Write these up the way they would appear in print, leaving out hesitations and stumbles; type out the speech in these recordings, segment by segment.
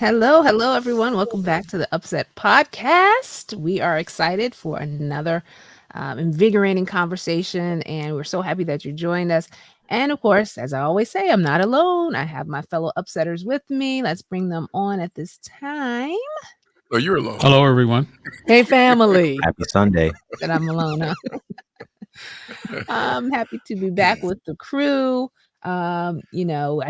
Hello, everyone. Welcome back to the UpSet podcast. We are excited for another invigorating conversation, and we're so happy that you joined us. And of course, as I always say, I'm not alone. I have my fellow upsetters with me. Let's bring them on at this time. Oh, you're alone. Hello, everyone. Hey, family. Happy Sunday. That I'm alone, huh? I'm happy to be back with the crew. I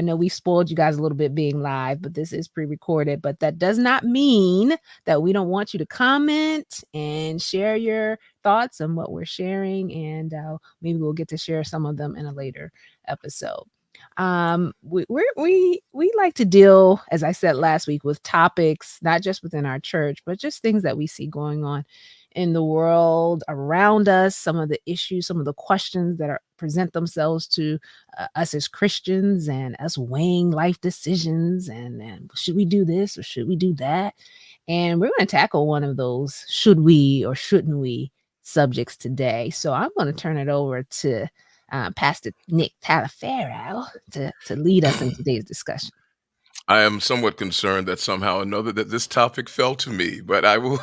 know we spoiled you guys a little bit being live, but this is pre-recorded. But that does not mean that we don't want you to comment and share your thoughts on what we're sharing, and maybe we'll get to share some of them in a later episode. We like to deal, as I said last week, with topics not just within our church, but just things that we see going on in the world around us, some of the issues, some of the questions that present themselves to us as Christians, and us weighing life decisions, and should we do this or should we do that? And we're going to tackle one of those should we or shouldn't we subjects today. So I'm going to turn it over to Pastor Nick Talaferro to lead us in today's discussion. I am somewhat concerned that somehow or another that this topic fell to me, but I will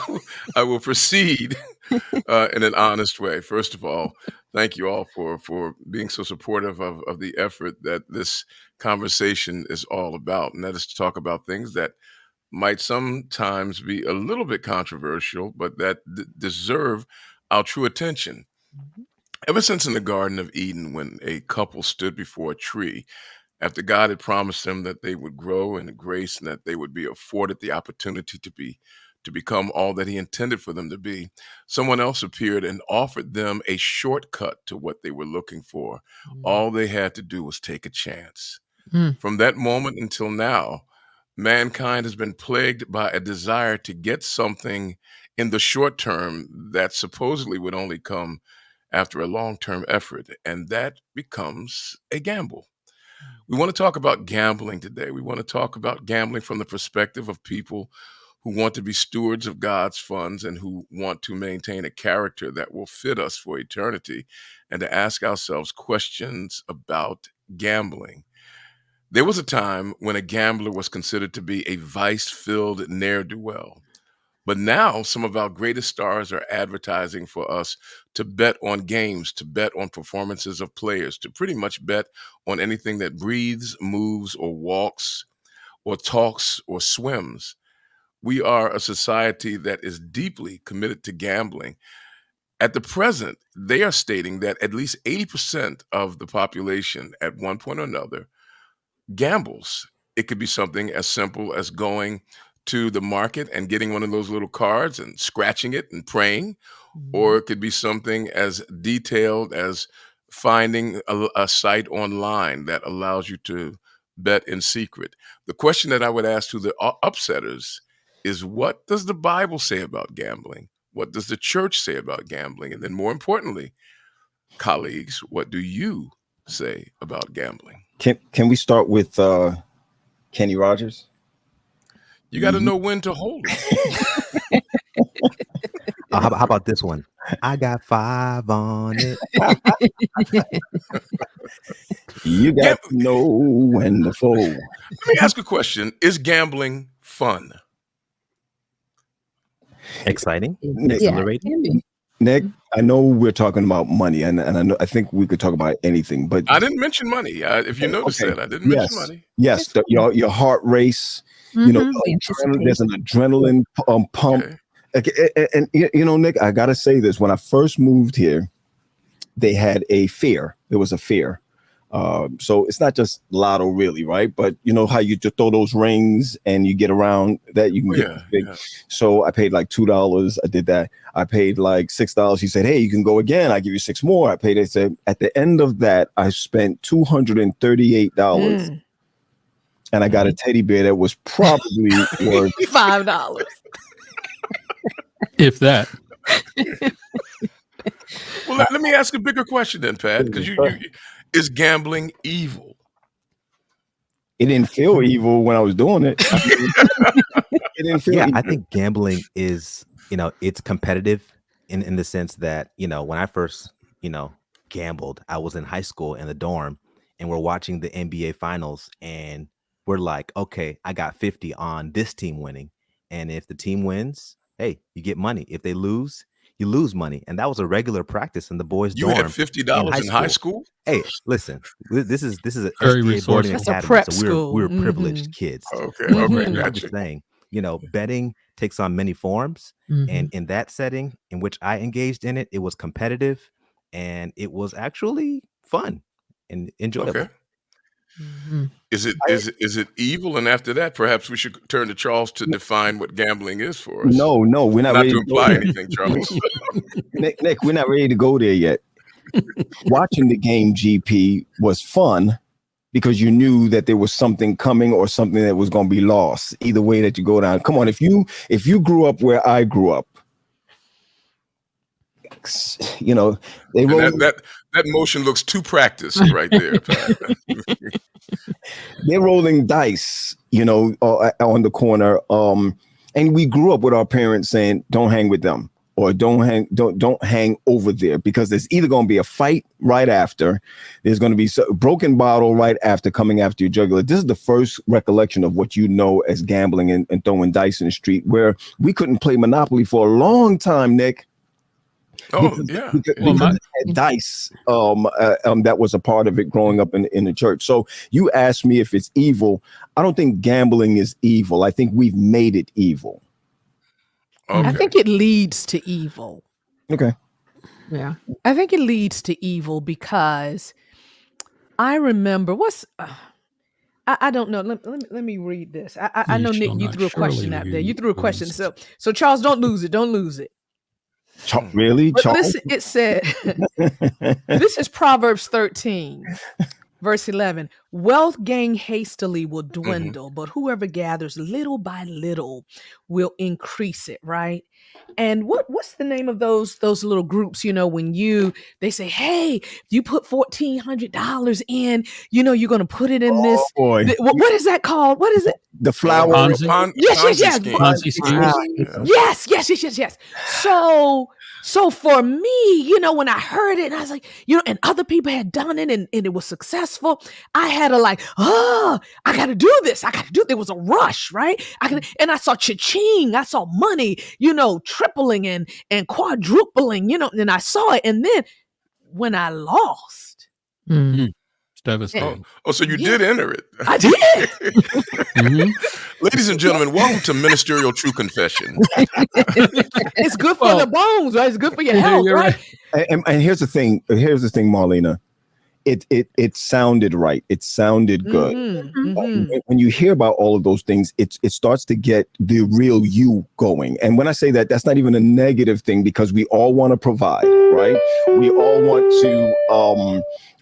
I will proceed in an honest way. First of all, thank you all for being so supportive of the effort that this conversation is all about, and that is to talk about things that might sometimes be a little bit controversial, but that deserve our true attention. Ever since in the Garden of Eden, when a couple stood before a tree, after God had promised them that they would grow in grace and that they would be afforded the opportunity to become all that he intended for them to be, someone else appeared and offered them a shortcut to what they were looking for. All they had to do was take a chance. From that moment until now, mankind has been plagued by a desire to get something in the short term that supposedly would only come after a long-term effort, and that becomes a gamble. We want to talk about gambling today. We want to talk about gambling from the perspective of people who want to be stewards of God's funds and who want to maintain a character that will fit us for eternity, and to ask ourselves questions about gambling. There was a time when a gambler was considered to be a vice-filled ne'er-do-well. But now some of our greatest stars are advertising for us to bet on games, to bet on performances of players, to pretty much bet on anything that breathes, moves, or walks, or talks, or swims. We are a society that is deeply committed to gambling. At the present, they are stating that at least 80% of the population at one point or another gambles. It could be something as simple as going to the market and getting one of those little cards and scratching it and praying, or it could be something as detailed as finding a site online that allows you to bet in secret. The question that I would ask to the upsetters is, what does the Bible say about gambling? What does the church say about gambling? And then more importantly, colleagues, what do you say about gambling? Can we start with Kenny Rogers? You got to know when to hold it. How about this one? I got 5 on it. You got to know when to fold. Let me ask a question. Is gambling fun? Exciting? Exhilarating? Nick, I know we're talking about money, and I think we could talk about anything, but I didn't mention money. If you noticed that, I didn't mention money. Yes, your heart race. You know, there's an adrenaline pump. Okay. And you know, Nick, I gotta say this: when I first moved here, they had a fair. There was a fair. So it's not just lotto, really, right? But you know how you just throw those rings and you get around that you can get big. Yeah. So I paid like $2. I did that. I paid like $6. He said, "Hey, you can go again. I give you 6 more." I paid it. Said at the end of that, I spent $238, and I got a teddy bear that was probably worth $5, if that. Well, let me ask a bigger question then, Pat, because is gambling evil? It didn't feel evil when I was doing it. It didn't feel evil. I think gambling is, it's competitive in the sense that, when I first, gambled, I was in high school in the dorm, and we're watching the NBA finals, and we're like, okay, I got 50 on this team winning. And if the team wins, hey, you get money. If they lose, you lose money. And that was a regular practice in the boys' You had dorm in $50 high in high school. school? Hey, listen, this is an Very SDA boarding resourceful. That's a academy, prep so we were school. privileged kids. Okay, But okay, I'm gotcha. just saying, you know, betting takes on many forms, and in that setting in which I engaged in it, it was competitive, and it was actually fun and enjoyable. Okay. Is it evil? And after that, perhaps we should turn to Charles to define what gambling is for us. No, we're not Not ready to to go imply there. anything, Charles. Nick, we're not ready to go there yet. Watching the game GP was fun because you knew that there was something coming or something that was going to be lost. Either way that you go down. Come on, if you grew up where I grew up, you know, they And roll. that motion looks too practiced right there, Pat. They're rolling dice, you know, on the corner. And we grew up with our parents saying, "Don't hang with them," or "Don't hang over there," because there's either going to be a fight right after, there's going to be a broken bottle right after coming after your jugular. This is the first recollection of what you know as gambling and throwing dice in the street, where we couldn't play Monopoly for a long time, Nick. Because it had dice that was a part of it growing up in the church. So you asked me if it's evil. I don't think gambling is evil. I think we've made it evil. Okay. I think it leads to evil. Okay. Yeah. I think it leads to evil because I remember I don't know. Let me read this. I know, Nick, you threw a question out there. You threw a question. So Charles, don't lose it. Don't lose it. Really? But listen, it said, this is Proverbs 13, verse 11. Wealth gained hastily will dwindle, but whoever gathers little by little will increase it, right? And what's the name of those little groups, you know, when they say, hey, you put $1,400 in, you know, you're going to put it in this. Boy. What is that called? What is it? The flower. Yes. Yes. So for me, you know, when I heard it and I was like, you know, and other people had done it and it was successful, I had to I got to do this. There was a rush, right? And I saw cha-ching. I saw money, you know, tripling and quadrupling, you know, and I saw it. And then when I lost, it's devastating. So you did enter it. I did. Ladies and gentlemen, welcome to Ministerial True Confession. It's good for the bones, right? It's good for your health, right? And here's the thing, Marlena. It sounded right. It sounded good. When you hear about all of those things, it starts to get the real you going. And when I say that, that's not even a negative thing, because we all want to provide, right? We all want to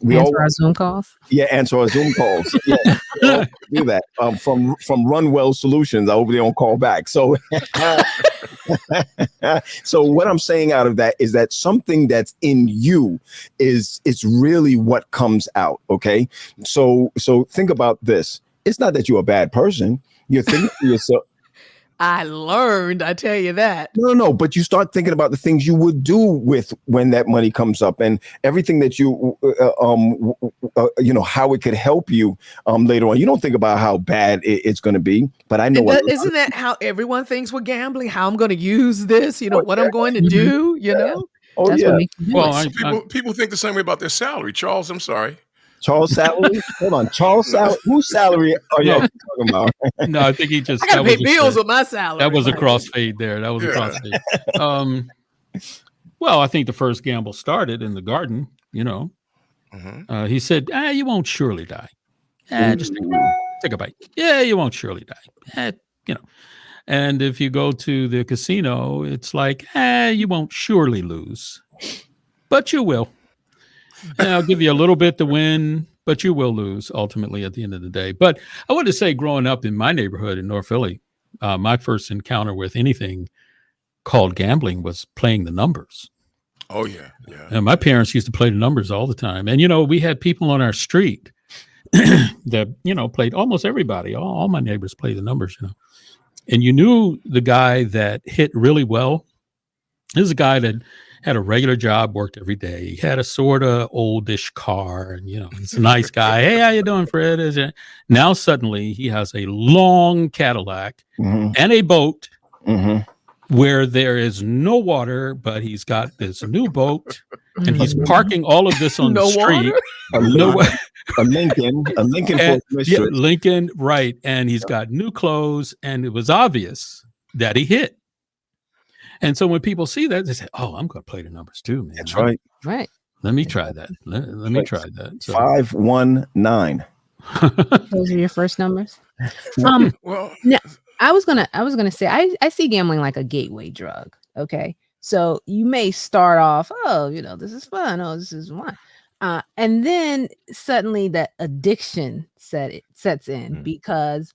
answer our Zoom calls. Yeah, answer our Zoom calls. Yeah, do that. From Runwell Solutions, I hope they don't call back. So, so what I'm saying out of that is that something that's in you it's really what comes out. Okay, so think about this. It's not that you're a bad person. You're thinking to yourself. I learned, I tell you that. No, but you start thinking about the things you would do with when that money comes up, and everything that you, you know, how it could help you later on. You don't think about how bad it's going to be, but I know. Isn't that how everyone thinks we're gambling? How I'm going to use this, you know, what I'm going to do, you know? Oh, that's what people think the same way about their salary. Charles, I'm sorry. Charles' salary? Hold on. Charles' salary? Whose salary are you talking about? No, I think he just... I got to pay bills with my salary. That was a crossfade there. That was a crossfade. Well, I think the first gamble started in the garden, you know. He said, you won't surely die. Just take a bite. Yeah, you won't surely die. You know. And if you go to the casino, it's like, you won't surely lose. But you will. And I'll give you a little bit to win, but you will lose ultimately at the end of the day. But I want to say, growing up in my neighborhood in North Philly, my first encounter with anything called gambling was playing the numbers. Oh, yeah. And my parents used to play the numbers all the time. And, you know, we had people on our street that, you know, played almost everybody. All my neighbors played the numbers, you know. And you knew the guy that hit really well. This is a guy that had a regular job, worked every day. He had a sort of oldish car, and he's a nice guy. Hey, how you doing, Fred? Now suddenly he has a long Cadillac and a boat where there is no water, but he's got this new boat, and he's parking all of this on the street. A Lincoln for yeah, Lincoln, right? And he's got new clothes, and it was obvious that he hit. And so when people see that, they say, "Oh, I'm going to play the numbers too, man." That's right. Right. Let me try that. Let me try that. So, 519. Those are your first numbers. Well, now, I was gonna say I see gambling like a gateway drug. Okay, so you may start off, oh, this is fun. Oh, this is fun. And then suddenly that addiction sets in because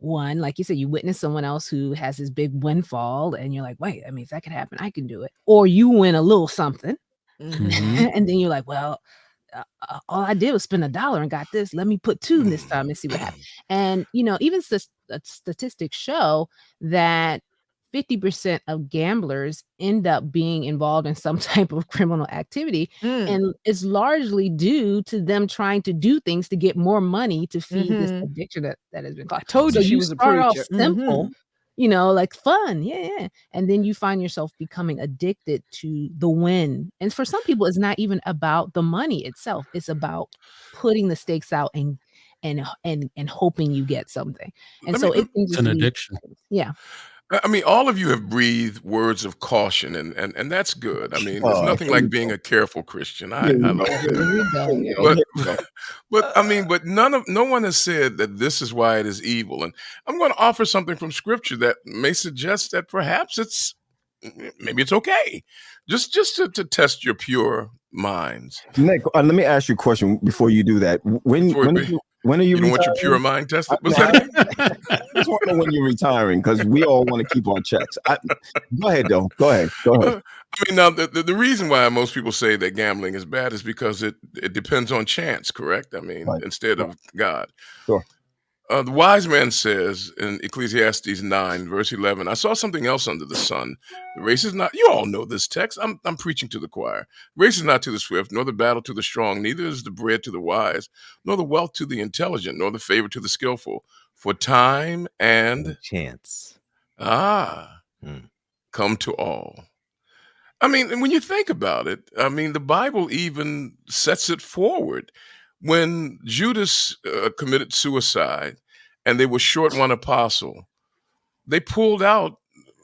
one, like you said, you witness someone else who has this big windfall and you're like, wait, if that could happen, I can do it. Or you win a little something. And then you're like, well, all I did was spend $1 and got this. Let me put 2 this time and see what happens. And, even statistics show that 50% of gamblers end up being involved in some type of criminal activity. And it's largely due to them trying to do things to get more money to feed this addiction that has been caused. I told you she was a preacher. Off simple, like fun. Yeah. And then you find yourself becoming addicted to the win. And for some people, it's not even about the money itself. It's about putting the stakes out and hoping you get something. And it's an addiction. Yeah. I mean, all of you have breathed words of caution, and that's good. I mean, there's nothing like being a careful Christian. I love that. But no one has said that this is why it is evil. And I'm going to offer something from Scripture that may suggest that perhaps maybe it's okay, just to test your pure minds. Nick, let me ask you a question before you do that. When are you? You don't want your pure mind tested? I just want to know when you're retiring because we all want to keep our checks. Go ahead, though. Go ahead. I mean, now the reason why most people say that gambling is bad is because it depends on chance, correct? I mean, instead of God. Sure. The wise man says in Ecclesiastes 9, verse 11, I saw something else under the sun. The race is not, you all know this text. I'm preaching to the choir. The race is not to the swift, nor the battle to the strong, neither is the bread to the wise, nor the wealth to the intelligent, nor the favor to the skillful. For time and chance come to all. I mean, when you think about it, I mean, the Bible even sets it forward. When Judas committed suicide and they were short one apostle, they pulled out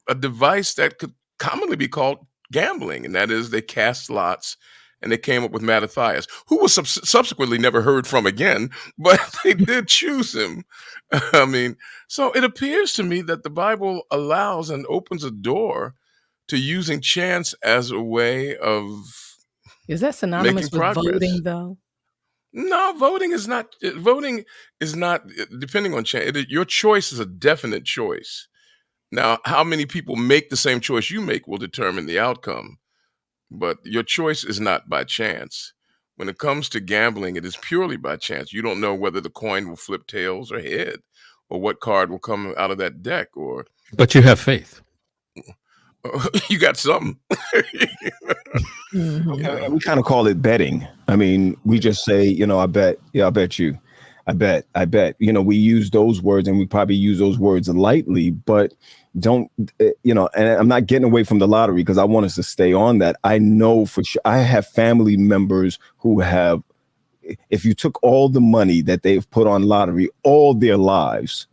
a device that could commonly be called gambling, and that is they cast lots and they came up with Mattathias, who was subsequently never heard from again, but they did choose him. I mean, so it appears to me that the Bible allows and opens a door to using chance as a way of Is that synonymous with voting, though? No, voting is not. Depending on chance. Your choice is a definite choice. Now, how many people make the same choice you make will determine the outcome. But your choice is not by chance. When it comes to gambling, it is purely by chance. You don't know whether the coin will flip tails or head, or what card will come out of that deck. But you have faith. You got something. We kind of call it betting. I mean, we just say, I bet. Yeah, I bet you. I bet. We use those words and we probably use those words lightly, but don't, and I'm not getting away from the lottery because I want us to stay on that. I know for sure. I have family members who have, if you took all the money that they've put on lottery all their lives,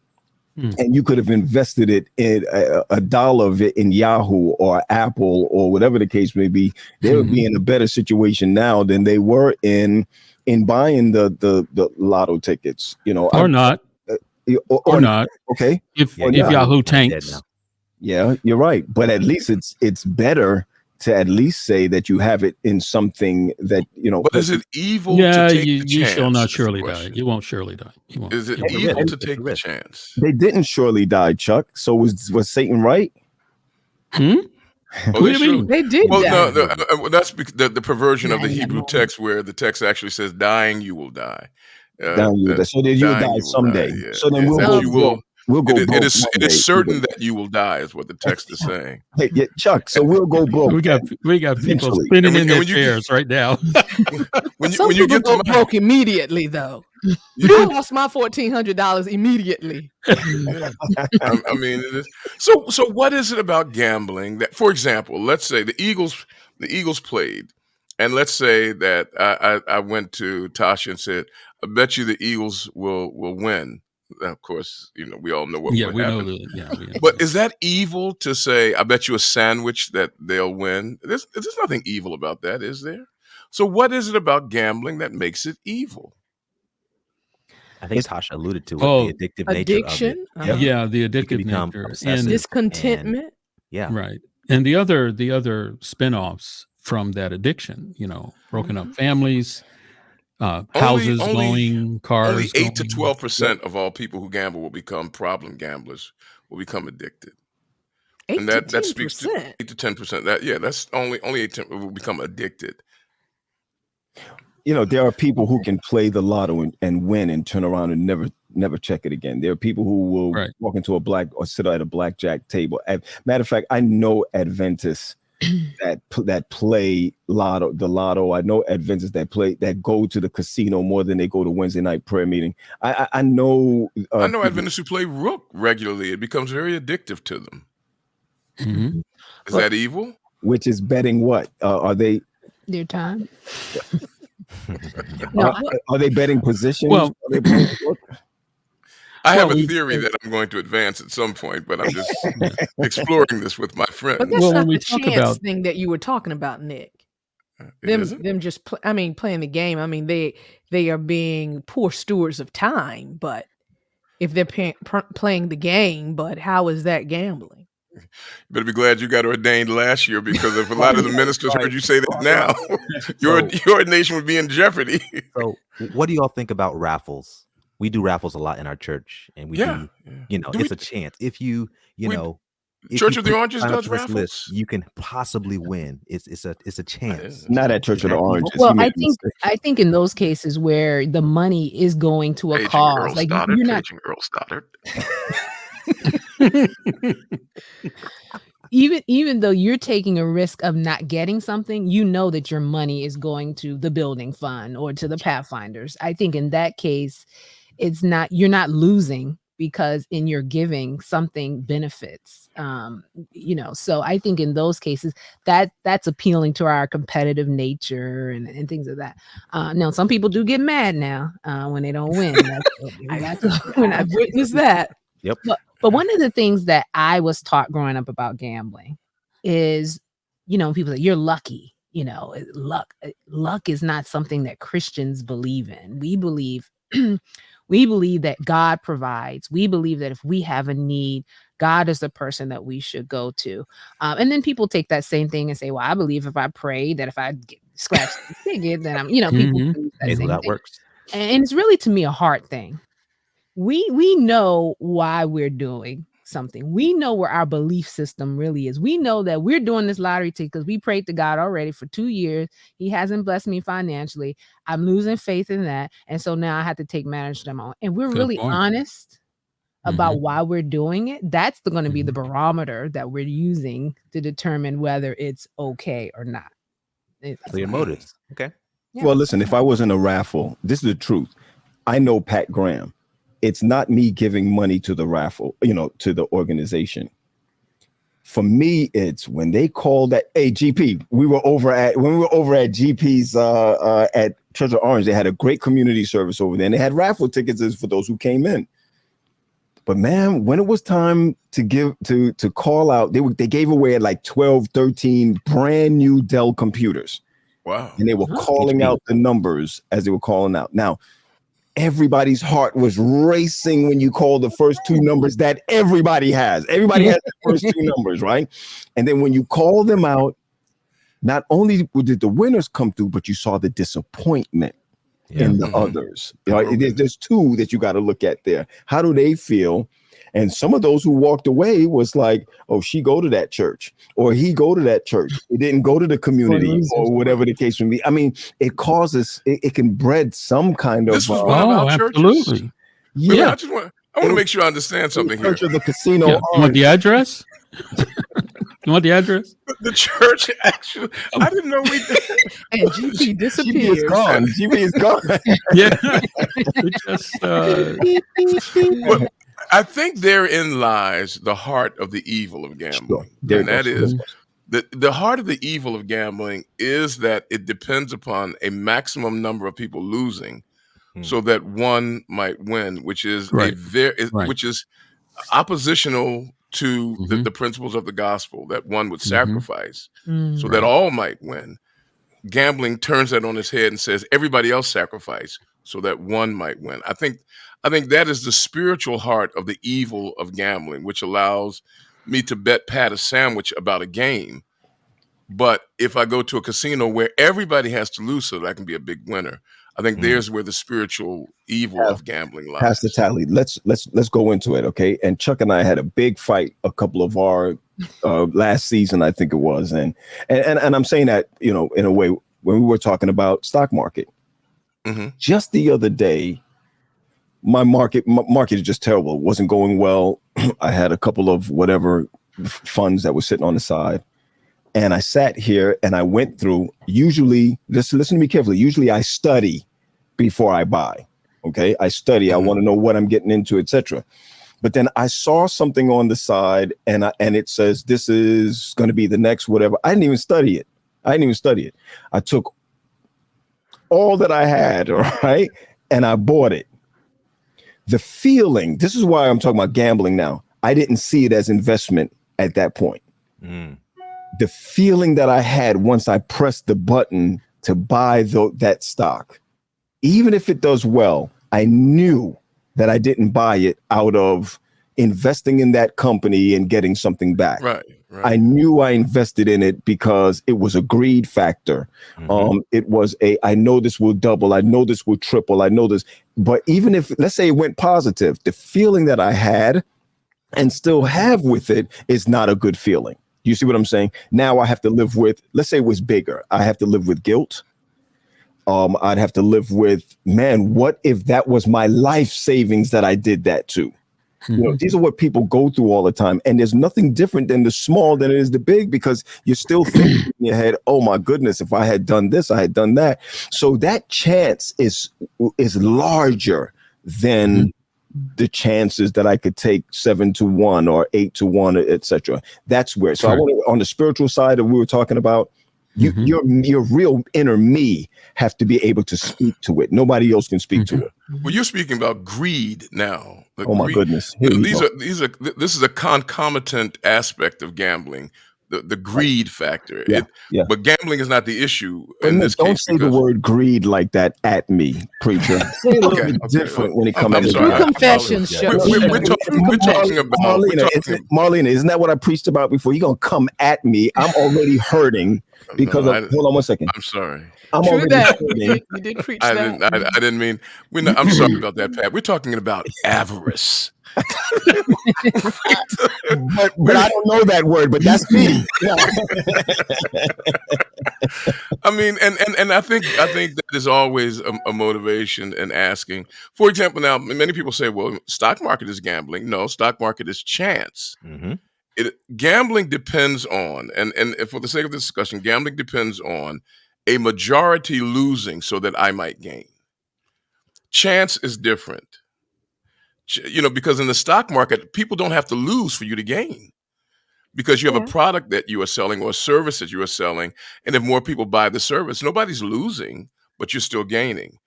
and you could have invested it in $1 of it in Yahoo or Apple or whatever the case may be, they would be in a better situation now than they were in buying the lotto tickets, or not. Okay. If Yahoo tanks. Yeah, you're right. But at least it's better to at least say that you have it in something that, But is it evil to take the chance? You shall not surely die. You won't surely die. Is it evil to take the chance? They didn't surely die, Chuck. So was Satan right? What do you mean? They did die. No, that's the perversion of the Hebrew text where the text actually says, dying you will die. So then you'll die someday. Yeah. So then We'll go broke. It is certain that you will die, is what the text is saying. Hey, yeah, Chuck. So we'll go broke. We got people Eventually. spinning in their chairs right now. Some people go broke immediately, though. You lost my $1,400 immediately. Yeah. I mean, it is. So what is it about gambling that, for example, let's say the Eagles played, and let's say that I went to Tasha and said, I bet you the Eagles will win. Of course, we all know what would happen. But is that evil to say, I bet you a sandwich that they'll win? There's nothing evil about that, is there? So what is it about gambling that makes it evil? I think Tasha alluded to it, the addictive nature of it. Yeah, the addictive nature. And discontentment. Right. And the other spinoffs from that addiction, broken up families, houses going, cars. Only 8 to 12% of all people who gamble will become problem gamblers, will become addicted. 8 and to that speaks to 8 to 10%. That's only 8 to 10% will become addicted. There are people who can play the lotto and win and turn around and never check it again. There are people who will walk into or sit at a blackjack table. Matter of fact, I know Adventists that play the lotto. I know Adventists that go to the casino more than they go to Wednesday night prayer meeting. I know. I know Adventists who play rook regularly. It becomes very addictive to them. Mm-hmm. Is that evil? Which is betting what? Are they their time? Are they betting positions? Well, I have a theory that I'm going to advance at some point, but I'm just exploring this with my friends. But that's not the chance thing that you were talking about, Nick. Them just playing the game. I mean, they are being poor stewards of time. But if they're playing the game, but how is that gambling? You better be glad you got ordained last year, because if a lot of the ministers heard you say that now, your ordination would be in jeopardy. So what do y'all think about raffles? We do raffles a lot in our church, and we do, it's a chance. If Church of the Oranges does raffles. List, you can possibly win. It's a chance. Not at Church of the Oranges. Well, I think in those cases where the money is going to a cause, like you're not Earl Stoddard. even though you're taking a risk of not getting something, you know that your money is going to the building fund or to the Pathfinders. I think in that case, you're not losing, because in your giving something benefits. So I think in those cases that's appealing to our competitive nature and things of that. Now some people do get mad now when they don't win. When I've witnessed that. Yep. But one of the things that I was taught growing up about gambling is, people say you're lucky. Luck is not something that Christians believe in. We believe that God provides. We believe that if we have a need, God is the person that we should go to. And then people take that same thing and say, well, I believe if I pray that if I scratch the ticket, then I'm, people believe that works. And it's really, to me, a heart thing. We know why we're doing something. We know where our belief system really is. We know that we're doing this lottery ticket because we prayed to God already for 2 years. He hasn't blessed me financially. I'm losing faith in that. And so now I have to take matters to my own. And we're really honest about why we're doing it. That's going to be the barometer that we're using to determine whether it's okay or not. Clear motives. Okay. Yeah. Well, listen, if I was in a raffle, this is the truth. I know Pat Graham. It's not me giving money to the raffle, to the organization. For me, it's when they call that, hey, GP, when we were over at GP's at Church of Orange, they had a great community service over there, and they had raffle tickets for those who came in. But man, when it was time to call out, they gave away like 12, 13 brand new Dell computers. Wow. And they were calling out the numbers as they were calling out. Now, everybody's heart was racing when you call the first two numbers that everybody has. Everybody has the first two numbers, right? And then when you call them out, not only did the winners come through, but you saw the disappointment in the others. There's two that you got to look at there. How do they feel? And some of those who walked away was like, oh, she go to that church, or he go to that church. He didn't go to the community, or whatever the case may be. I mean, it causes, it can bred some kind of. This was one of our churches. Absolutely. Yeah. I want to make sure I understand something here. Church of the Casino. Yeah. You want the address? You want the address? The church actually, I didn't know we did. And GP disappears. GB is gone. GB is gone. Yeah. We just, Well, I think therein lies the heart of the evil of gambling. Sure. And that is the heart of the evil of gambling is that it depends upon a maximum number of people losing so that one might win, which is which is oppositional to the principles of the gospel, that one would sacrifice so that all might win. Gambling turns that on its head and says everybody else sacrifice so that one might win. I think that is the spiritual heart of the evil of gambling, which allows me to bet Pat a sandwich about a game. But if I go to a casino where everybody has to lose so that I can be a big winner, I think there's where the spiritual evil of gambling lies. Pastor Tally, let's go into it, okay? And Chuck and I had a big fight a couple of our last season, I think it was, and I'm saying that, you know, in a way when we were talking about stock market. Just the other day, my market is just terrible. It wasn't going well. I had a couple of whatever funds that were sitting on the side. And I sat here and I went through, usually, listen to me carefully. Usually I study before I buy. Okay. I study. I want to know what I'm getting into, etc. But then I saw something on the side and it says, this is going to be the next whatever. I didn't even study it. I took all that I had, all right, and I bought it. The feeling, this is why I'm talking about gambling now. I didn't see it as investment at that point. The feeling that I had once I pressed the button to buy that stock, even if it does well, I knew that I didn't buy it out of investing in that company and getting something back. Right. I knew I invested in it because it was a greed factor. It was I know this will double. I know this will triple. I know this. But even if, let's say it went positive, the feeling that I had and still have with it is not a good feeling. You see what I'm saying? Now I have to live with, let's say it was bigger. I have to live with guilt. I'd have to live with, man, what if that was my life savings that I did that to? You know, these are what people go through all the time. And there's nothing different than the small than it is the big, because you're still thinking in your head, oh my goodness, if I had done this, I had done that. So that chance is larger than the chances that I could take 7-1 or 8-1, etc. That's where. So I want to, on the spiritual side that we were talking about, your real inner me have to be able to speak to it. Nobody else can speak to it. Well, you're speaking about greed now. Oh my goodness! This is a concomitant aspect of gambling. The greed factor. But gambling is not the issue in this case. Don't say the word greed like that at me, preacher. Say it a little bit different when it comes to confessions. We're talking about Marlena. Isn't that what I preached about before? You're gonna come at me. I'm already hurting because hold on one second. I'm sorry. I'm already hurting. You did preach that. I didn't mean. I'm sorry about that, Pat. We're talking about avarice. but I don't know that word, but that's me. I mean, and I think that is always a motivation in asking. For example, now many people say, well, stock market is gambling. No, stock market is chance. Gambling depends on, and for the sake of this discussion, gambling depends on a majority losing so that I might gain. Chance is different. You know, because in the stock market, people don't have to lose for you to gain, because you have a product that you are selling or a service that you are selling. And if more people buy the service, nobody's losing, but you're still gaining.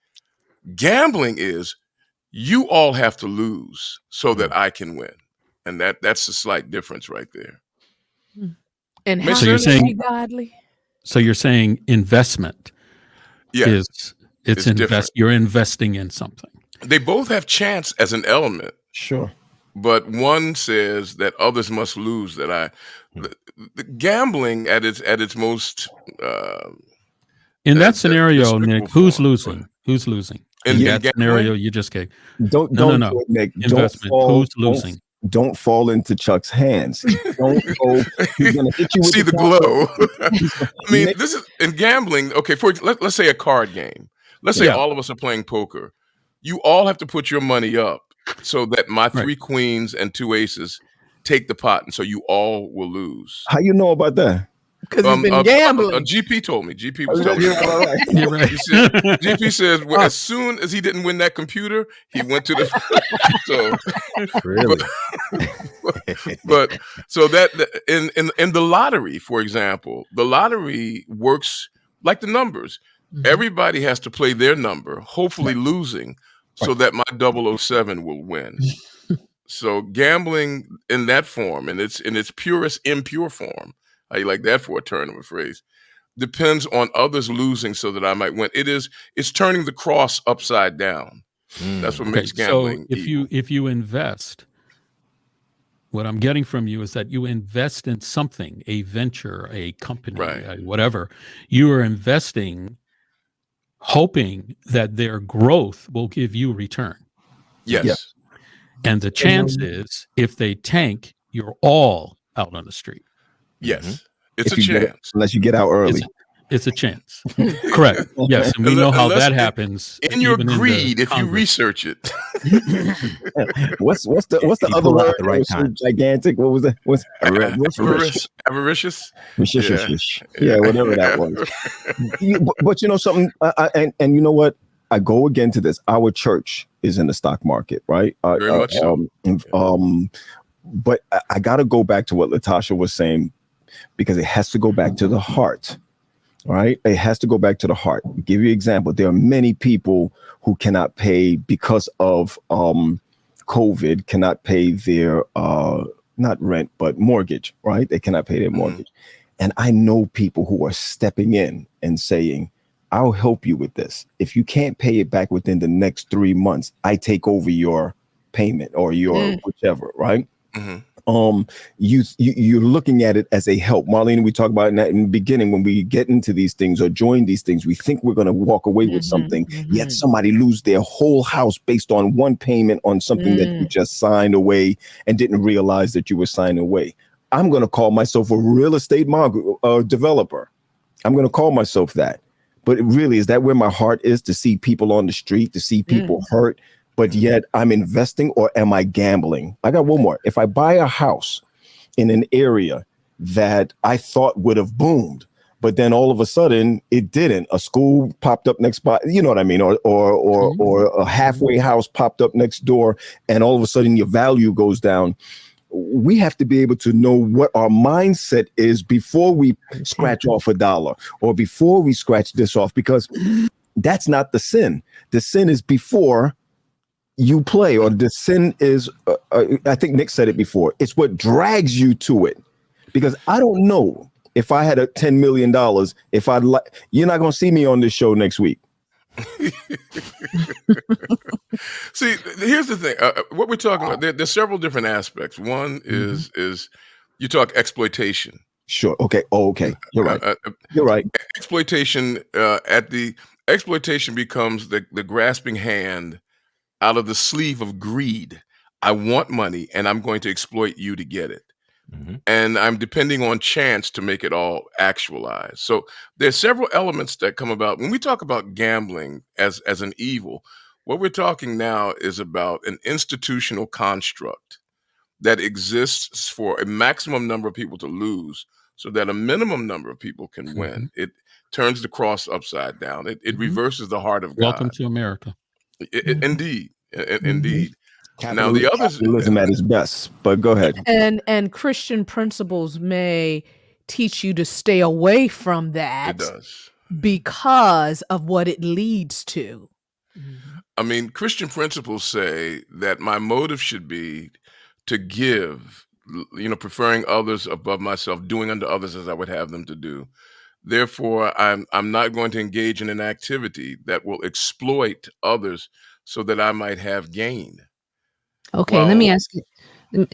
Gambling is you all have to lose so that I can win. And that's a slight difference right there. And how you're saying godly? So you're saying investment is you're investing in something. They both have chance as an element. Sure. But one says that others must lose, that the gambling at its most in that scenario, Nick, who's losing? Who's losing? In that scenario you just gave. No. Nick, investment. Who's losing? Don't fall into Chuck's hands. Don't go. He's gonna hit you with see the glow. I mean, this is in gambling. Okay, let's say a card game. Let's say all of us are playing poker. You all have to put your money up so that my Right. 3 queens and 2 aces take the pot, and so you all will lose. How you know about that? Because he's been gambling. GP told me. GP was telling You're me. right. You're right. He said, GP says as soon as he didn't win that computer, he went to the so Really? but so that in the lottery, for example, the lottery works like the numbers. Everybody has to play their number, hopefully losing, so that my 007 will win. So gambling in that form, and it's in its purest impure form, how you like that for a turn of a phrase, depends on others losing so that I might win. It's turning the cross upside down. That's what makes gambling so evil. if you invest, what I'm getting from you is that you invest in something, a venture, a company, whatever. You are investing, hoping that their growth will give you a return. Yes. Yeah. And the chance is, if they tank, you're all out on the street. Yes. It's If a you get it, chance. unless you get out early. It's a chance. Correct. Yes. And we know how that happens. In your even greed, if you Congress. research it. What's the You other pull out word? the right That was so time. gigantic. What was that? What's Avaricious? Yeah, whatever that was. But you know something, and you know what? I go again to this. Our church is in the stock market, right? Very much so. But I got to go back to what Latasha was saying, because it has to go back to the heart, right? It has to go back to the heart. I'll give you an example. There are many people who cannot pay because of COVID, cannot pay their not rent, but mortgage, right? They cannot pay their mortgage. And I know people who are stepping in and saying, I'll help you with this. If you can't pay it back within the next 3 months, I take over your payment or your whichever, right? You're looking at it as a help. Marlene, we talked about that in the beginning. When we get into these things or join these things, we think we're going to walk away with something, yet somebody lose their whole house based on one payment on something that you just signed away and didn't realize that you were signing away. I'm going to call myself a real estate developer. I'm going to call myself that. But really, is that where my heart is, to see people on the street, to see people hurt, but yet I'm investing, or am I gambling? I got one more. If I buy a house in an area that I thought would have boomed, but then all of a sudden it didn't, a school popped up next by, you know what I mean? Or a halfway house popped up next door, and all of a sudden your value goes down. We have to be able to know what our mindset is before we scratch off $1 or before we scratch this off, because that's not the sin. The sin is before you play, or the sin is, I think Nick said it before, it's what drags you to it. Because I don't know if I had a $10 million, if I'd like, you're not going to see me on this show next week. See, here's the thing. What we're talking about, there's several different aspects. One is you talk exploitation. Sure. Okay. Oh, okay. You're right. You're right. Exploitation exploitation becomes the grasping hand out of the sleeve of greed. I want money, and I'm going to exploit you to get it. And I'm depending on chance to make it all actualize. So there's several elements that come about when we talk about gambling as an evil. What we're talking now is about an institutional construct that exists for a maximum number of people to lose, so that a minimum number of people can win. It turns the cross upside down. It reverses the heart of God. Welcome to America. Indeed. Indeed. Now the others, capitalism at its best, but go ahead. And Christian principles may teach you to stay away from that. It does. Because of what it leads to. I mean, Christian principles say that my motive should be to give, preferring others above myself, doing unto others as I would have them to do. Therefore, I'm not going to engage in an activity that will exploit others so that I might have gain. Okay, let me ask you.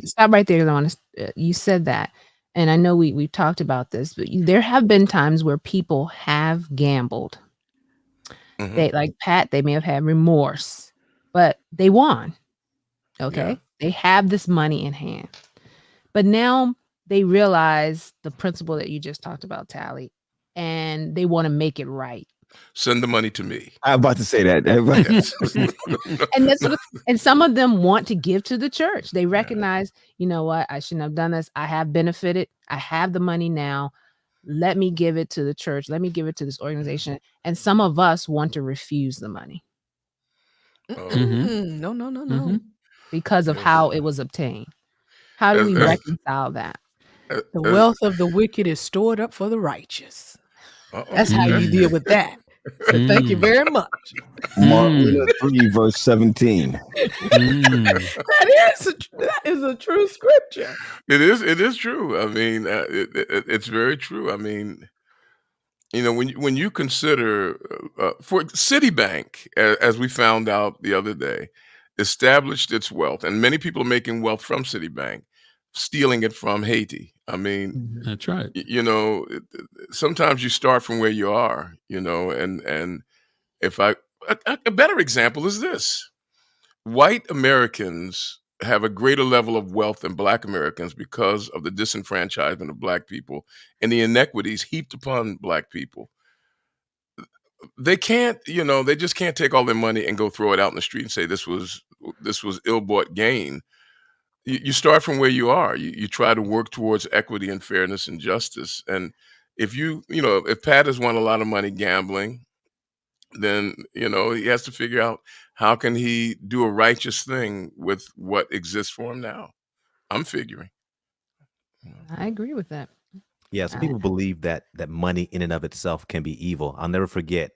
Stop right there. I want to. You said that, and I know we've talked about this, but there have been times where people have gambled. They, like Pat, they may have had remorse, but they won. Okay, they have this money in hand, but now they realize the principle that you just talked about, Tally, and they want to make it right. Send the money to me. I'm about to say that. Yes. And that's and some of them want to give to the church. They recognize, you know what, I shouldn't have done this. I have benefited. I have the money now. Let me give it to the church. Let me give it to this organization. And some of us want to refuse the money. No. Because of how it was obtained. How do we reconcile that? The wealth of the wicked is stored up for the righteous. That's how you deal with that. So thank you very much. Mark 3, verse 17. That is a true scripture. It is true. I mean, it's very true. I mean, you know, when you consider for Citibank, as we found out the other day, established its wealth, and many people are making wealth from Citibank, stealing it from Haiti. I mean, that's right. You know, sometimes you start from where you are, you know, and if a better example is this: white Americans have a greater level of wealth than Black Americans because of the disenfranchisement of Black people and the inequities heaped upon Black people. They can't, you know, they just can't take all their money and go throw it out in the street and say this was ill-bought gain. You start from where you are. You try to work towards equity and fairness and justice. And if if Pat has won a lot of money gambling, then, you know, he has to figure out how can he do a righteous thing with what exists for him now. I'm figuring. I agree with that. Yeah, some people believe that money in and of itself can be evil. I'll never forget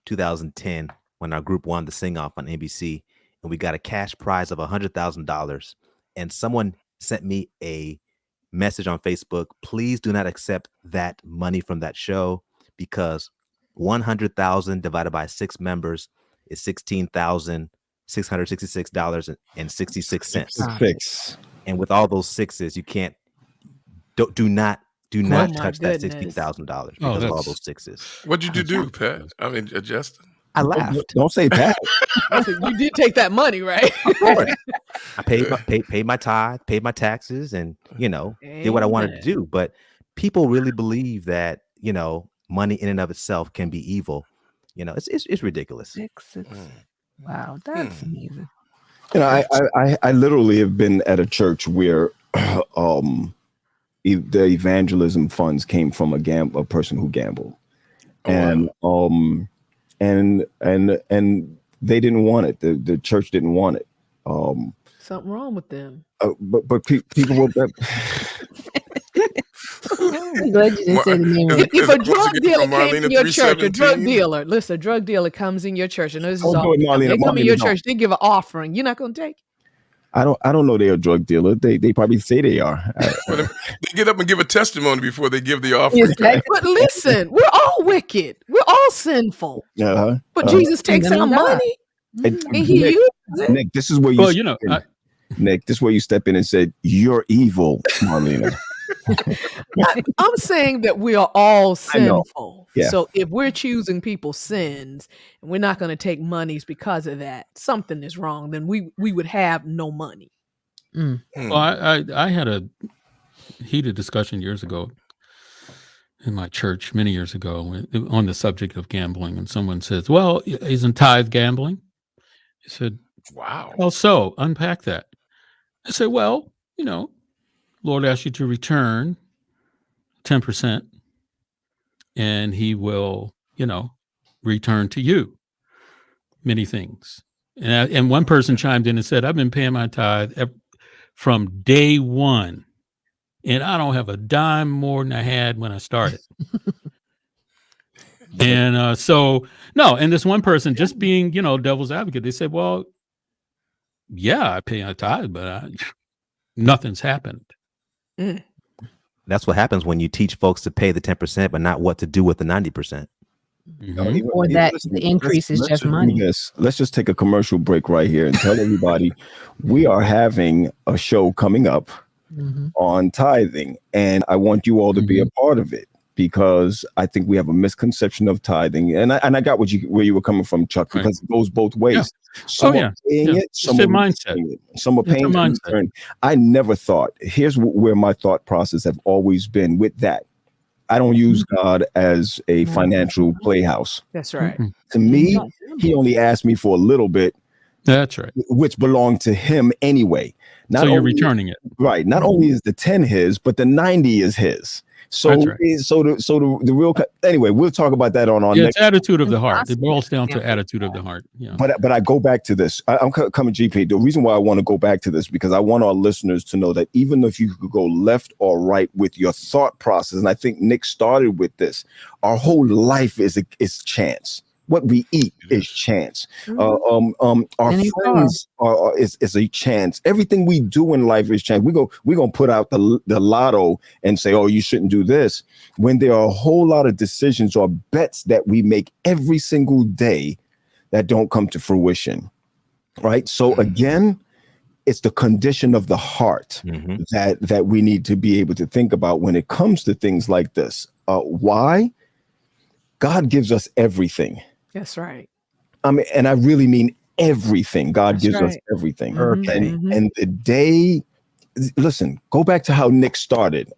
2010 when our group won the sing-off on NBC, and we got a cash prize of $100,000. And someone sent me a message on Facebook, please do not accept that money from that show because 100,000 divided by 6 members is $16,666.66. And with all those sixes, you can't do not touch that $16,000 because of all those sixes. What did you do, Pat? I mean, Justin. I laughed. Don't say Pat. You did take that money, right? I paid my tithe, paid my taxes, and did what I wanted to do. But people really believe that money in and of itself can be evil. It's ridiculous. Wow, that's amazing. I literally have been at a church where the evangelism funds came from a person who gambled, and they didn't want it. The church didn't want it. Something wrong with them. But people will. I'm glad you didn't say the name of it. If a drug dealer came in your church, a drug dealer comes in your church, and this is all they come in your church, they give an offering. You're not going to take it? I don't know they're a drug dealer. They probably say they are. They get up and give a testimony before they give the offering. But listen, we're all wicked. We're all sinful. But Jesus takes our money and he uses it. Nick, this is where Nick, this is where you step in and said, "You're evil, Marlena." I'm saying that we are all sinful. Yeah. So if we're choosing people's sins and we're not going to take monies because of that, something is wrong. Then we would have no money. Well, I had a heated discussion years ago in my church, many years ago, on the subject of gambling. And someone says, well, isn't tithe gambling? I said, wow. Well, so unpack that. I said, well, Lord asks you to return 10%, and he will, return to you many things. And one person chimed in and said, I've been paying my tithe from day one, and I don't have a dime more than I had when I started. And and this one person, just being, devil's advocate, they said, well, yeah, I pay my tithe, but nothing's happened. That's what happens when you teach folks to pay the 10%, but not what to do with the 90%. Or that the increase is just money. Let's just take a commercial break right here and tell everybody we are having a show coming up on tithing, and I want you all to be a part of it because I think we have a misconception of tithing, and I got where you were coming from, Chuck, because it goes both ways. Yeah. Some are paying it, some are paying it. Some are paying it. I never thought. Here's where my thought process have always been with that. I don't use God as a financial playhouse. That's right. To me, he only asked me for a little bit. That's right. Which belonged to him anyway. So you're returning it. Right. Not only is the 10 his, but the 90 is his. So, right. the real, anyway, we'll talk about that on our next. It's attitude of the heart. It boils down to attitude of the heart. Yeah. But I go back to this. I'm coming, GP. The reason why I want to go back to this, because I want our listeners to know that even if you could go left or right with your thought process, and I think Nick started with this, our whole life is chance. What we eat is chance. Our friends is a chance. Everything we do in life is chance. We're gonna put out the lotto and say, oh, you shouldn't do this, when there are a whole lot of decisions or bets that we make every single day that don't come to fruition. Right. So again, it's the condition of the heart that we need to be able to think about when it comes to things like this. Why? God gives us everything. That's right. I mean, and I really mean everything. God gives us everything. And the day, listen, go back to how Nick started.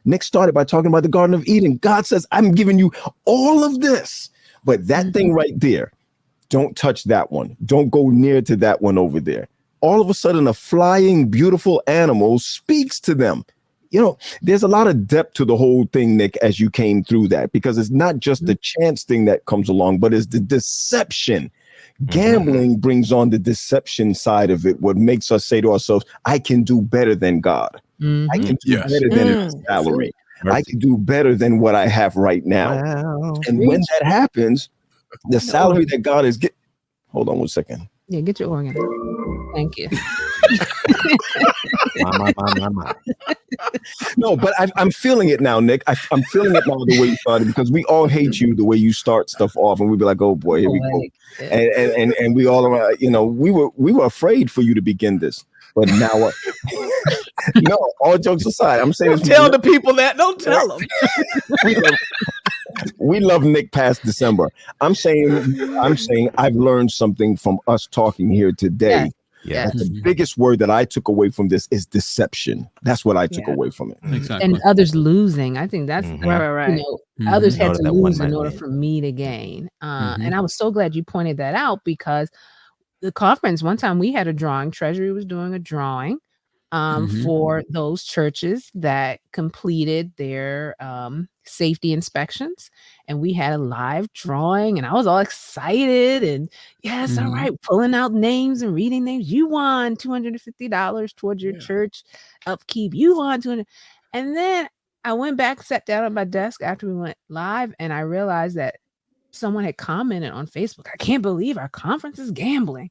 Nick started by talking about the Garden of Eden. God says, I'm giving you all of this, but that thing right there, don't touch that one. Don't go near to that one over there. All of a sudden, a flying, beautiful animal speaks to them. You know, there's a lot of depth to the whole thing, Nick, as you came through that, because it's not just the chance thing that comes along, but it's the deception. Gambling brings on the deception side of it, what makes us say to ourselves, I can do better than God. I can do better than his salary. I can do better than what I have right now. Wow. And when that happens, the salary that God is getting. Hold on 1 second. Yeah, get your organ. Thank you. My. No, but I'm feeling it now, Nick. I'm feeling it now the way you started, because we all hate you the way you start stuff off, and we'd be like, "Oh boy, here we go." And we all around, you know, we were afraid for you to begin this, but now, no. All jokes aside, I'm saying, don't tell the people that. Don't tell them. We love Nick past December. I'm saying I've learned something from us talking here today. Yeah. The biggest word that I took away from this is deception. That's what I took away from it. Exactly. And others losing. I think that's right. You know, others had to lose in order for me to gain. And I was so glad you pointed that out, because the conference, one time we had a drawing. Treasury was doing a drawing for those churches that completed their safety inspections, and we had a live drawing, and I was all excited, and yes, all right, pulling out names and reading names. You won $250 towards your church upkeep. You won 200. And then I went back, sat down at my desk after we went live, and I realized that someone had commented on Facebook, I can't believe our conference is gambling.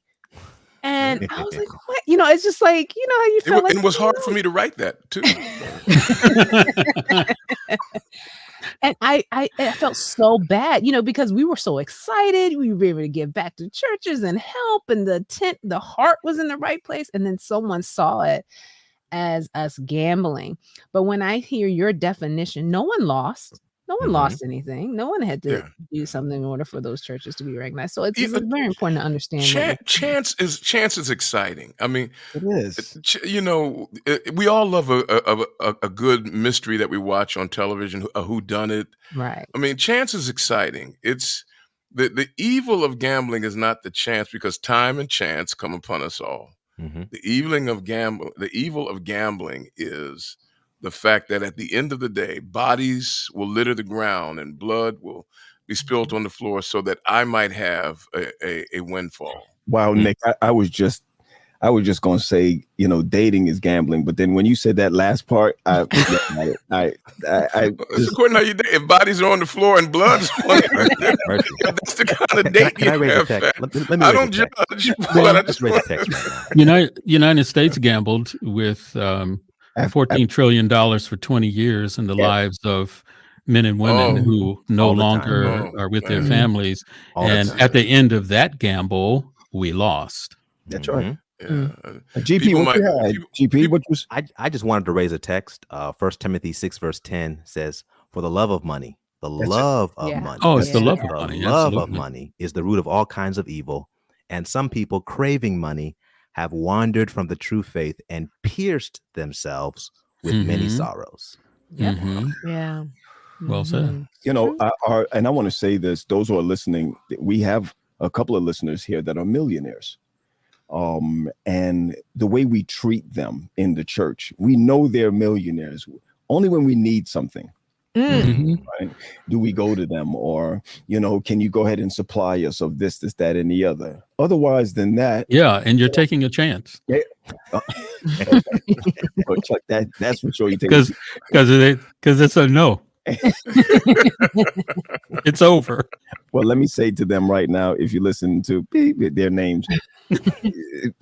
And I was like, what? You know, it's just like, you know how you felt. It was hard for me to write that too. And I felt so bad, you know, because we were so excited. We were able to give back to churches and help, and the heart was in the right place. And then someone saw it as us gambling. But when I hear your definition, no one lost. No one lost anything. No one had to do something in order for those churches to be recognized. So it's very important to understand. Chance is exciting. I mean, it is. You know, we all love a good mystery that we watch on television, a whodunit. Right. I mean, chance is exciting. It's the evil of gambling is not the chance, because time and chance come upon us all. The evil of gambling is the fact that at the end of the day, bodies will litter the ground and blood will be spilled on the floor so that I might have a windfall. Wow, Nick, I was just going to say, you know, dating is gambling. But then when you said that last part, it's according to how you date. If bodies are on the floor and blood's on it, that's the kind of date you have. I don't judge. But I just raise the text right now. United States gambled with $14 trillion for 20 years in the lives of men and women who no longer are with their families. And at the end of that gamble, we lost. That's right. GP, I just wanted to raise a text. 1 Timothy 6 verse 10 says, "For the love of money, the love of money." Oh, it's the love of money. The love of money is the root of all kinds of evil, and some people craving money have wandered from the true faith and pierced themselves with many sorrows. Yep. Mhm. Yeah. Well said. You know, True. and I want to say this, those who are listening, we have a couple of listeners here that are millionaires. And the way we treat them in the church, we know they're millionaires only when we need something. Mhm. Right? Do we go to them, or can you go ahead and supply us of this, that, and the other? Otherwise than that, Yeah, and you're taking a chance. yeah, okay. Well, Chuck, that's for sure. You take Because it's a no. It's over. Well, let me say to them right now, if you listen to their names,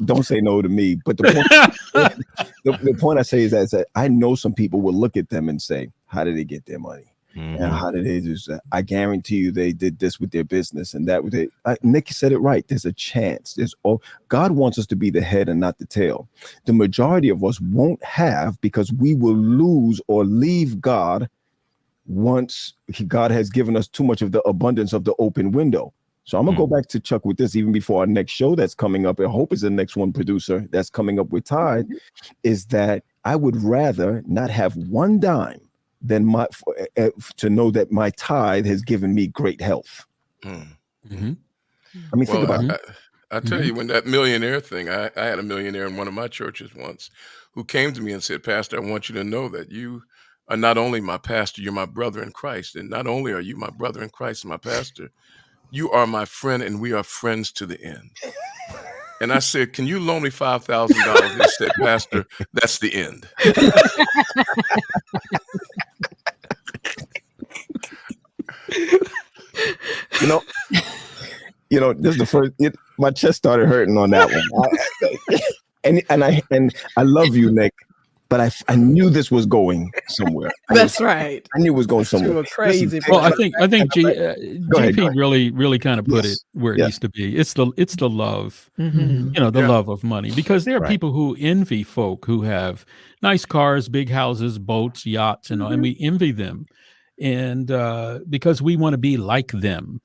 don't say no to me. But the point I say is that I know some people will look at them and say, how did they get their money? And how did they do that? I guarantee you they did this with their business and that with it. Nick said it right. There's a chance. God wants us to be the head and not the tail. The majority of us won't have, because we will lose or leave God once God has given us too much of the abundance of the open window. So I'm gonna go back to Chuck with this, even before our next show that's coming up. I hope is the next one, producer, that's coming up with Tide, is that I would rather not have one dime than to know that my tithe has given me great health. Mhm. I mean, think about it. I tell you, when that millionaire thing, I had a millionaire in one of my churches once who came to me and said, Pastor, I want you to know that you are not only my pastor, you're my brother in Christ. And not only are you my brother in Christ and my pastor, you are my friend, and we are friends to the end. And I said, can you loan me $5,000? He said, Pastor, that's the end. This is the first. My chest started hurting on that one. And I love you, Nick, but I knew this was going somewhere. That's right. I knew it was going You somewhere. were crazy. Well, I think ahead. GP really kind of put it where it Yeah. needs to be. It's the love, Mhm. the love of money, because there are Right. people who envy folk who have nice cars, big houses, boats, yachts, and all, and we envy them, and because we want to be like them,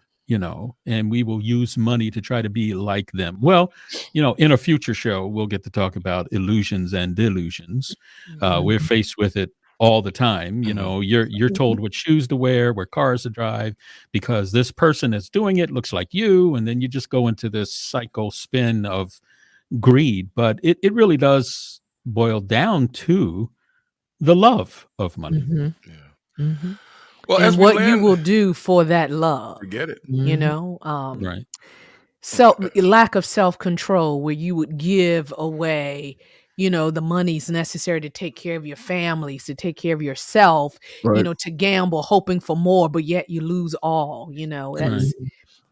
and we will use money to try to be like them. Well, in a future show, we'll get to talk about illusions and delusions. We're faced with it all the time. You're told what shoes to wear, what cars to drive, because this person is doing it, looks like you, and then you just go into this cycle spin of greed. But it really does boil down to the love of money. Mhm. Yeah. Mhm. Well, as And we what you land, will do for that love, forget it. Right. lack of self-control, where you would give away, the monies necessary to take care of your families, to take care of yourself, Right. to gamble, hoping for more, but yet you lose all. Right.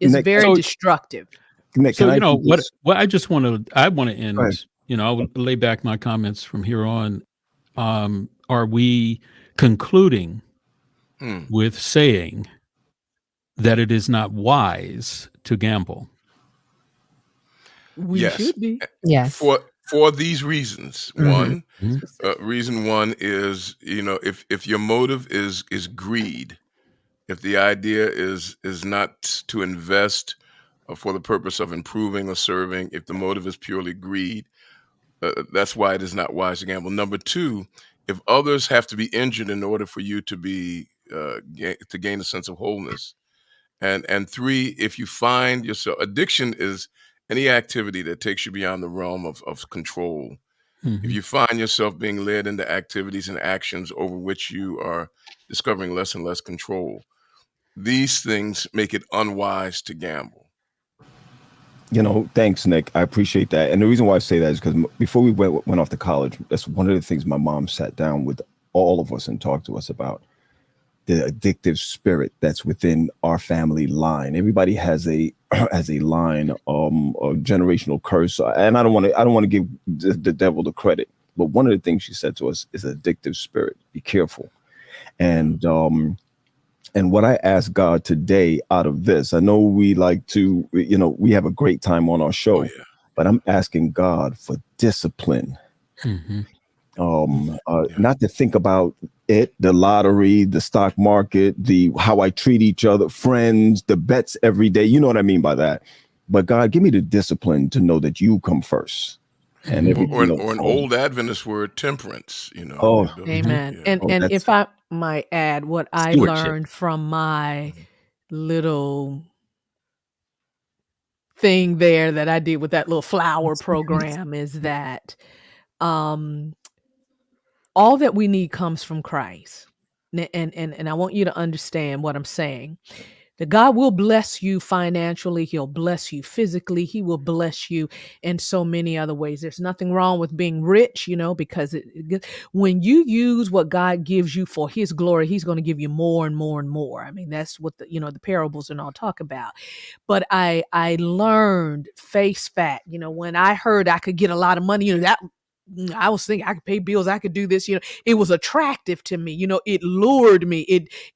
It's Nick, very So- destructive. Nick, So can I do this? what I want to Go ahead. end. I will lay back my comments from here on. Are we concluding with saying that it is not wise to gamble? We Yes. should be. Yes. For these reasons. Mhm. Reason one is, if your motive is greed, if the idea is not to invest for the purpose of improving or serving, if the motive is purely greed, that's why it is not wise to gamble. Number two, if others have to be injured in order for you to be to gain a sense of wholeness, and three, if you find yourself, addiction is any activity that takes you beyond the realm of control. If you find yourself being led into activities and actions over which you are discovering less and less control, these things make it unwise to gamble. Thanks, Nick. I appreciate that. And the reason why I say that is because before we went off to college, that's one of the things my mom sat down with all of us and talked to us about. The addictive spirit that's within our family line. Everybody has a line, a generational curse. And I don't want to give the devil the credit, but one of the things she said to us is addictive spirit. Be careful. And what I ask God today out of this, I know we like to, we have a great time on our show, but I'm asking God for discipline. Not to think about the lottery, the stock market, how I treat each other, friends, the bets every day. You know what I mean by that. But God, give me the discipline to know that you come first. and or an old Adventist word, temperance. Oh, amen. And if I might add, what I learned from my little thing there that I did with that little flower program is that all that we need comes from Christ. And I want you to understand what I'm saying. That God will bless you financially. He'll bless you physically. He will bless you in so many other ways. There's nothing wrong with being rich, because when you use what God gives you for his glory, he's going to give you more and more and more. I mean, that's what the parables and all talk about. But I learned face fact, when I heard I could get a lot of money, that I was thinking I could pay bills, I could do this, it was attractive to me, it lured me,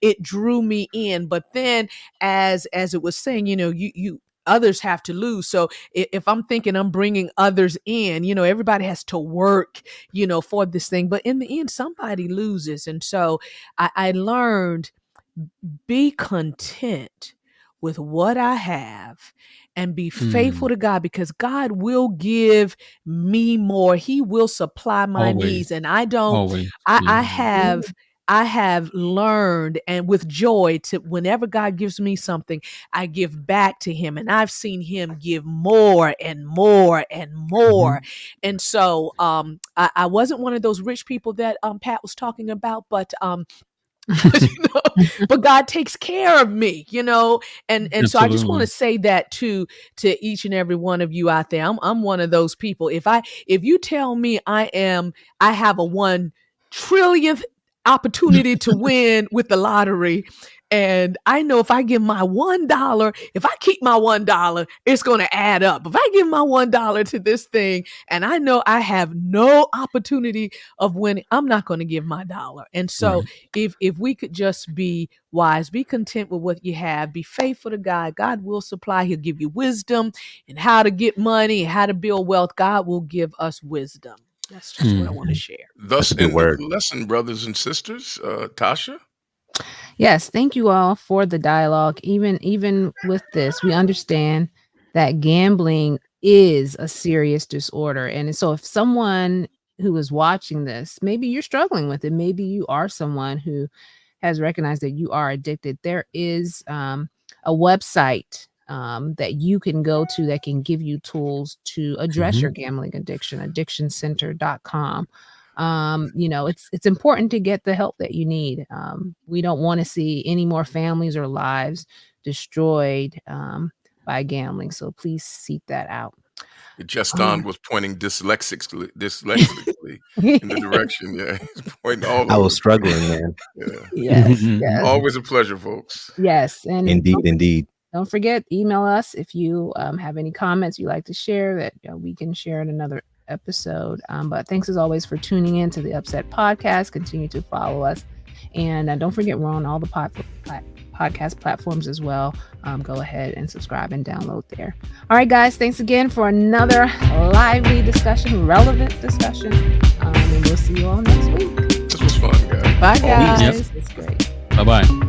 it drew me in. But then as it was saying, you others have to lose. So if I'm thinking I'm bringing others in, everybody has to work, for this thing. But in the end, somebody loses. And so I learned, be content with what I have and be faithful to God, because God will give me more. He will supply my needs. And I have learned, and with joy, to whenever God gives me something, I give back to him, and I've seen him give more and more and more. And so I wasn't one of those rich people that Pat was talking about, but but God takes care of me, and so I just want to say that to each and every one of you out there. I'm one of those people. If you tell me I have a 1 trillionth opportunity to win with the lottery, and I know if I give my $1, if I keep my $1, it's going to add up. If I give my $1 to this thing, and I know I have no opportunity of winning, I'm not going to give my $1. And so if we could just be wise, be content with what you have, be faithful to God, God will supply. He'll give you wisdom and how to get money and how to build wealth. God will give us wisdom. That's just what I want to share. Thus ended the lesson, brothers and sisters. Tasha? Yes, thank you all for the dialogue. Even with this, we understand that gambling is a serious disorder. And so if someone who is watching this, maybe you're struggling with it, maybe you are someone who has recognized that you are addicted, there is a website that you can go to that can give you tools to address your gambling addiction, addictioncenter.com. It's important to get the help that you need. We don't want to see any more families or lives destroyed by gambling. So please seek that out. Justin was pointing dyslexically in the direction. Yeah, he's pointing all over. I was struggling, man. Yes. Always a pleasure, folks. Yes, and indeed. Don't forget, email us if you have any comments you'd like to share that we can share in another episode. But thanks as always for tuning in to the UpSet podcast. Continue to follow us, and don't forget we're on all the podcast platforms as well. Go ahead and subscribe and download there. All right, guys, thanks again for another lively discussion, relevant discussion, and we'll see you all next week. This was fun, guys. Bye, guys. It's great. Bye-bye.